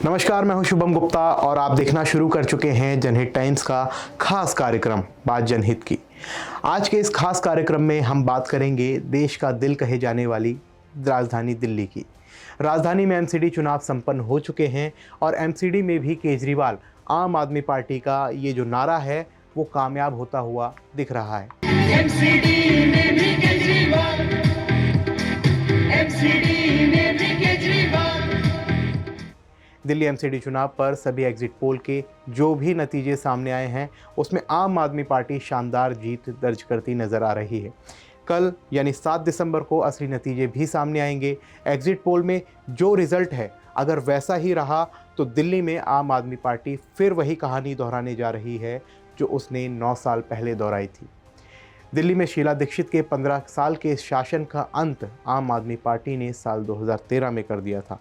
नमस्कार, मैं हूं शुभम गुप्ता और आप देखना शुरू कर चुके हैं जनहित टाइम्स का खास कार्यक्रम बात जनहित की। आज के इस खास कार्यक्रम में हम बात करेंगे देश का दिल कहे जाने वाली राजधानी दिल्ली की। राजधानी में एमसीडी चुनाव संपन्न हो चुके हैं और एमसीडी में भी केजरीवाल आम आदमी पार्टी का ये जो नारा है वो कामयाब होता हुआ दिख रहा है। एमसीडी में भी केजरीवाल, एमसीडी में भी केजरीवाल। दिल्ली एमसीडी चुनाव पर सभी एग्जिट पोल के जो भी नतीजे सामने आए हैं उसमें आम आदमी पार्टी शानदार जीत दर्ज करती नजर आ रही है। कल यानी 7 दिसंबर को असली नतीजे भी सामने आएंगे। एग्जिट पोल में जो रिजल्ट है अगर वैसा ही रहा तो दिल्ली में आम आदमी पार्टी फिर वही कहानी दोहराने जा रही है जो उसने 9 साल पहले दोहराई थी। दिल्ली में शीला दीक्षित के 15 साल के शासन का अंत आम आदमी पार्टी ने साल 2013 में कर दिया था।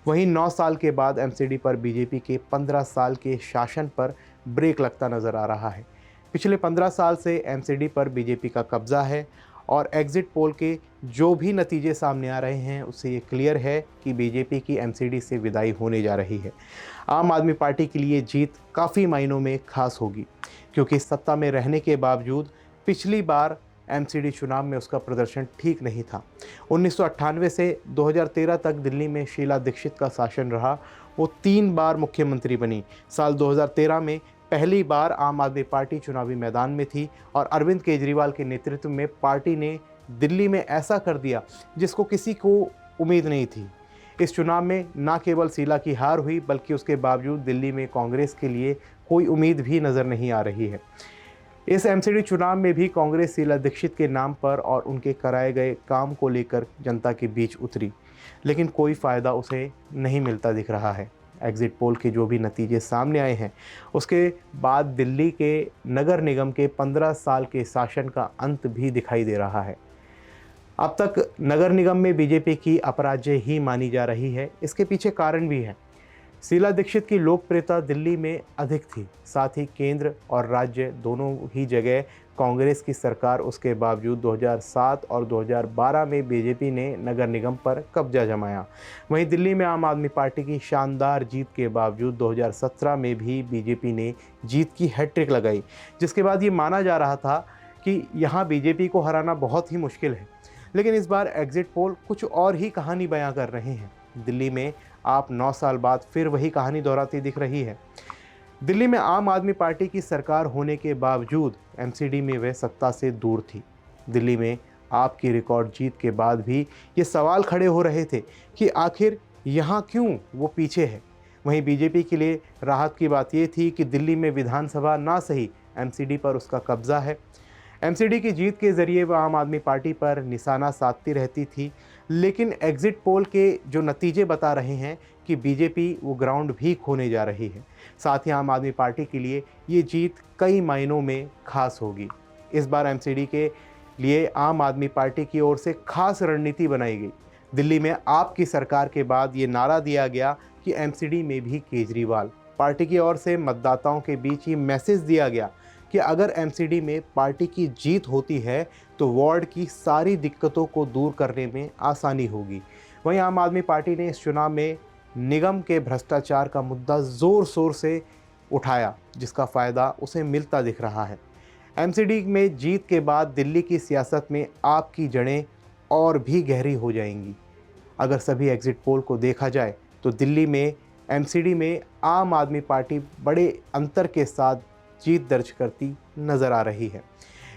वहीं 9 साल के बाद एमसीडी पर बीजेपी के 15 साल के शासन पर ब्रेक लगता नजर आ रहा है। पिछले 15 साल से एमसीडी पर बीजेपी का कब्जा है और एग्जिट पोल के जो भी नतीजे सामने आ रहे हैं उससे ये क्लियर है कि बीजेपी की एमसीडी से विदाई होने जा रही है। आम आदमी पार्टी के लिए जीत काफ़ी मायनों में खास होगी क्योंकि सत्ता में रहने के बावजूद पिछली बार एमसीडी चुनाव में उसका प्रदर्शन ठीक नहीं था। 1998 से 2013 तक दिल्ली में शीला दीक्षित का शासन रहा। वो 3 बार मुख्यमंत्री बनी। साल 2013 में पहली बार आम आदमी पार्टी चुनावी मैदान में थी और अरविंद केजरीवाल के नेतृत्व में पार्टी ने दिल्ली में ऐसा कर दिया जिसको किसी को उम्मीद नहीं थी। इस चुनाव में न केवल शीला की हार हुई बल्कि उसके बावजूद दिल्ली में कांग्रेस के लिए कोई उम्मीद भी नज़र नहीं आ रही है। इस एमसीडी चुनाव में भी कांग्रेस शीला दीक्षित के नाम पर और उनके कराए गए काम को लेकर जनता के बीच उतरी, लेकिन कोई फ़ायदा उसे नहीं मिलता दिख रहा है। एग्जिट पोल के जो भी नतीजे सामने आए हैं उसके बाद दिल्ली के नगर निगम के 15 साल के शासन का अंत भी दिखाई दे रहा है। अब तक नगर निगम में बीजेपी की अपराजय ही मानी जा रही है। इसके पीछे कारण भी है। शीला दीक्षित की लोकप्रियता दिल्ली में अधिक थी, साथ ही केंद्र और राज्य दोनों ही जगह कांग्रेस की सरकार उसके बावजूद 2007 और 2012 में बीजेपी ने नगर निगम पर कब्जा जमाया। वहीं दिल्ली में आम आदमी पार्टी की शानदार जीत के बावजूद 2017 में भी बीजेपी ने जीत की हैट्रिक लगाई, जिसके बाद ये माना जा रहा था कि यहाँ बीजेपी को हराना बहुत ही मुश्किल है। लेकिन इस बार एग्जिट पोल कुछ और ही कहानी बयां कर रहे हैं। दिल्ली में आप 9 साल बाद फिर वही कहानी दोहराती दिख रही है। दिल्ली में आम आदमी पार्टी की सरकार होने के बावजूद एमसीडी में वह सत्ता से दूर थी। दिल्ली में आपकी रिकॉर्ड जीत के बाद भी ये सवाल खड़े हो रहे थे कि आखिर यहाँ क्यों वो पीछे है। वहीं बीजेपी के लिए राहत की बात ये थी कि दिल्ली में विधानसभा ना सही एमसीडी पर उसका कब्जा है। एमसीडी की जीत के ज़रिए वह आम आदमी पार्टी पर निशाना साधती रहती थी, लेकिन एग्जिट पोल के जो नतीजे बता रहे हैं कि बीजेपी वो ग्राउंड भी खोने जा रही है। साथ ही आम आदमी पार्टी के लिए ये जीत कई मायनों में खास होगी। इस बार एमसीडी के लिए आम आदमी पार्टी की ओर से खास रणनीति बनाई गई। दिल्ली में आपकी सरकार के बाद ये नारा दिया गया कि एमसीडी में भी केजरीवाल। पार्टी की ओर से मतदाताओं के बीच ये मैसेज दिया गया कि अगर एमसीडी में पार्टी की जीत होती है तो वार्ड की सारी दिक्कतों को दूर करने में आसानी होगी। वहीं आम आदमी पार्टी ने इस चुनाव में निगम के भ्रष्टाचार का मुद्दा ज़ोर शोर से उठाया, जिसका फ़ायदा उसे मिलता दिख रहा है। एमसीडी में जीत के बाद दिल्ली की सियासत में आपकी जड़ें और भी गहरी हो जाएंगी। अगर सभी एग्जिट पोल को देखा जाए तो दिल्ली में एमसीडी में आम आदमी पार्टी बड़े अंतर के साथ जीत दर्ज करती नज़र आ रही है।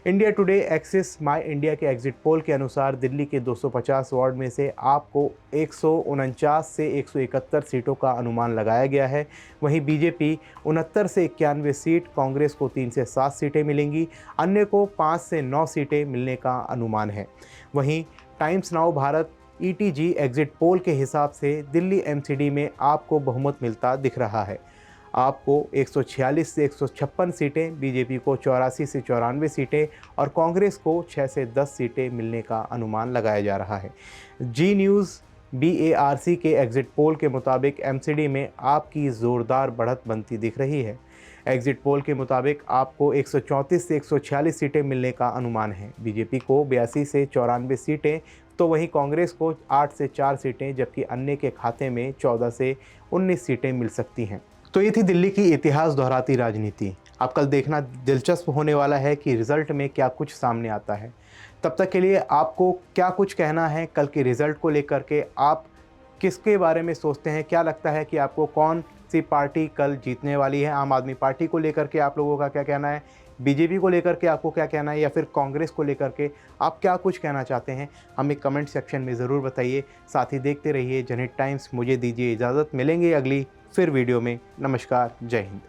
इंडिया टुडे एक्सिस माई इंडिया के एग्जिट पोल के अनुसार दिल्ली के 250 वार्ड में से आपको 149 से 171 सीटों का अनुमान लगाया गया है। वहीं बीजेपी 69 से 91 सीट, कांग्रेस को 3 से 7 सीटें मिलेंगी, अन्य को 5 से 9 सीटें मिलने का अनुमान है। वहीं times now Bharat ETG exit poll के हिसाब से दिल्ली एमसीडी में आपको बहुमत मिलता दिख रहा है। आपको 146 से 156 सीटें, बीजेपी को 84 से 94 सीटें और कांग्रेस को 6 से 10 सीटें मिलने का अनुमान लगाया जा रहा है। जी न्यूज़ BARC के एग्जिट पोल के मुताबिक एमसीडी में आपकी ज़ोरदार बढ़त बनती दिख रही है। एग्जिट पोल के मुताबिक आपको 134 से 146 सीटें मिलने का अनुमान है। बीजेपी को 82 से 94 सीटें तो वहीं कांग्रेस को 8 से 4 सीटें, जबकि अन्य के खाते में 14 से 19 सीटें मिल सकती हैं। तो ये थी दिल्ली की इतिहास दोहराती राजनीति। अब कल देखना दिलचस्प होने वाला है कि रिज़ल्ट में क्या कुछ सामने आता है। तब तक के लिए आपको क्या कुछ कहना है कल के रिज़ल्ट को लेकर के? आप किसके बारे में सोचते हैं? क्या लगता है कि आपको कौन सी पार्टी कल जीतने वाली है? आम आदमी पार्टी को लेकर के आप लोगों का क्या कहना है? बीजेपी को लेकर के आपको क्या कहना है, या फिर कांग्रेस को लेकर के आप क्या कुछ कहना चाहते हैं? हमें कमेंट सेक्शन में ज़रूर बताइए। साथ ही देखते रहिए जनहित टाइम्स। मुझे दीजिए इजाज़त, मिलेंगे अगली फिर वीडियो में। नमस्कार, जय हिंद।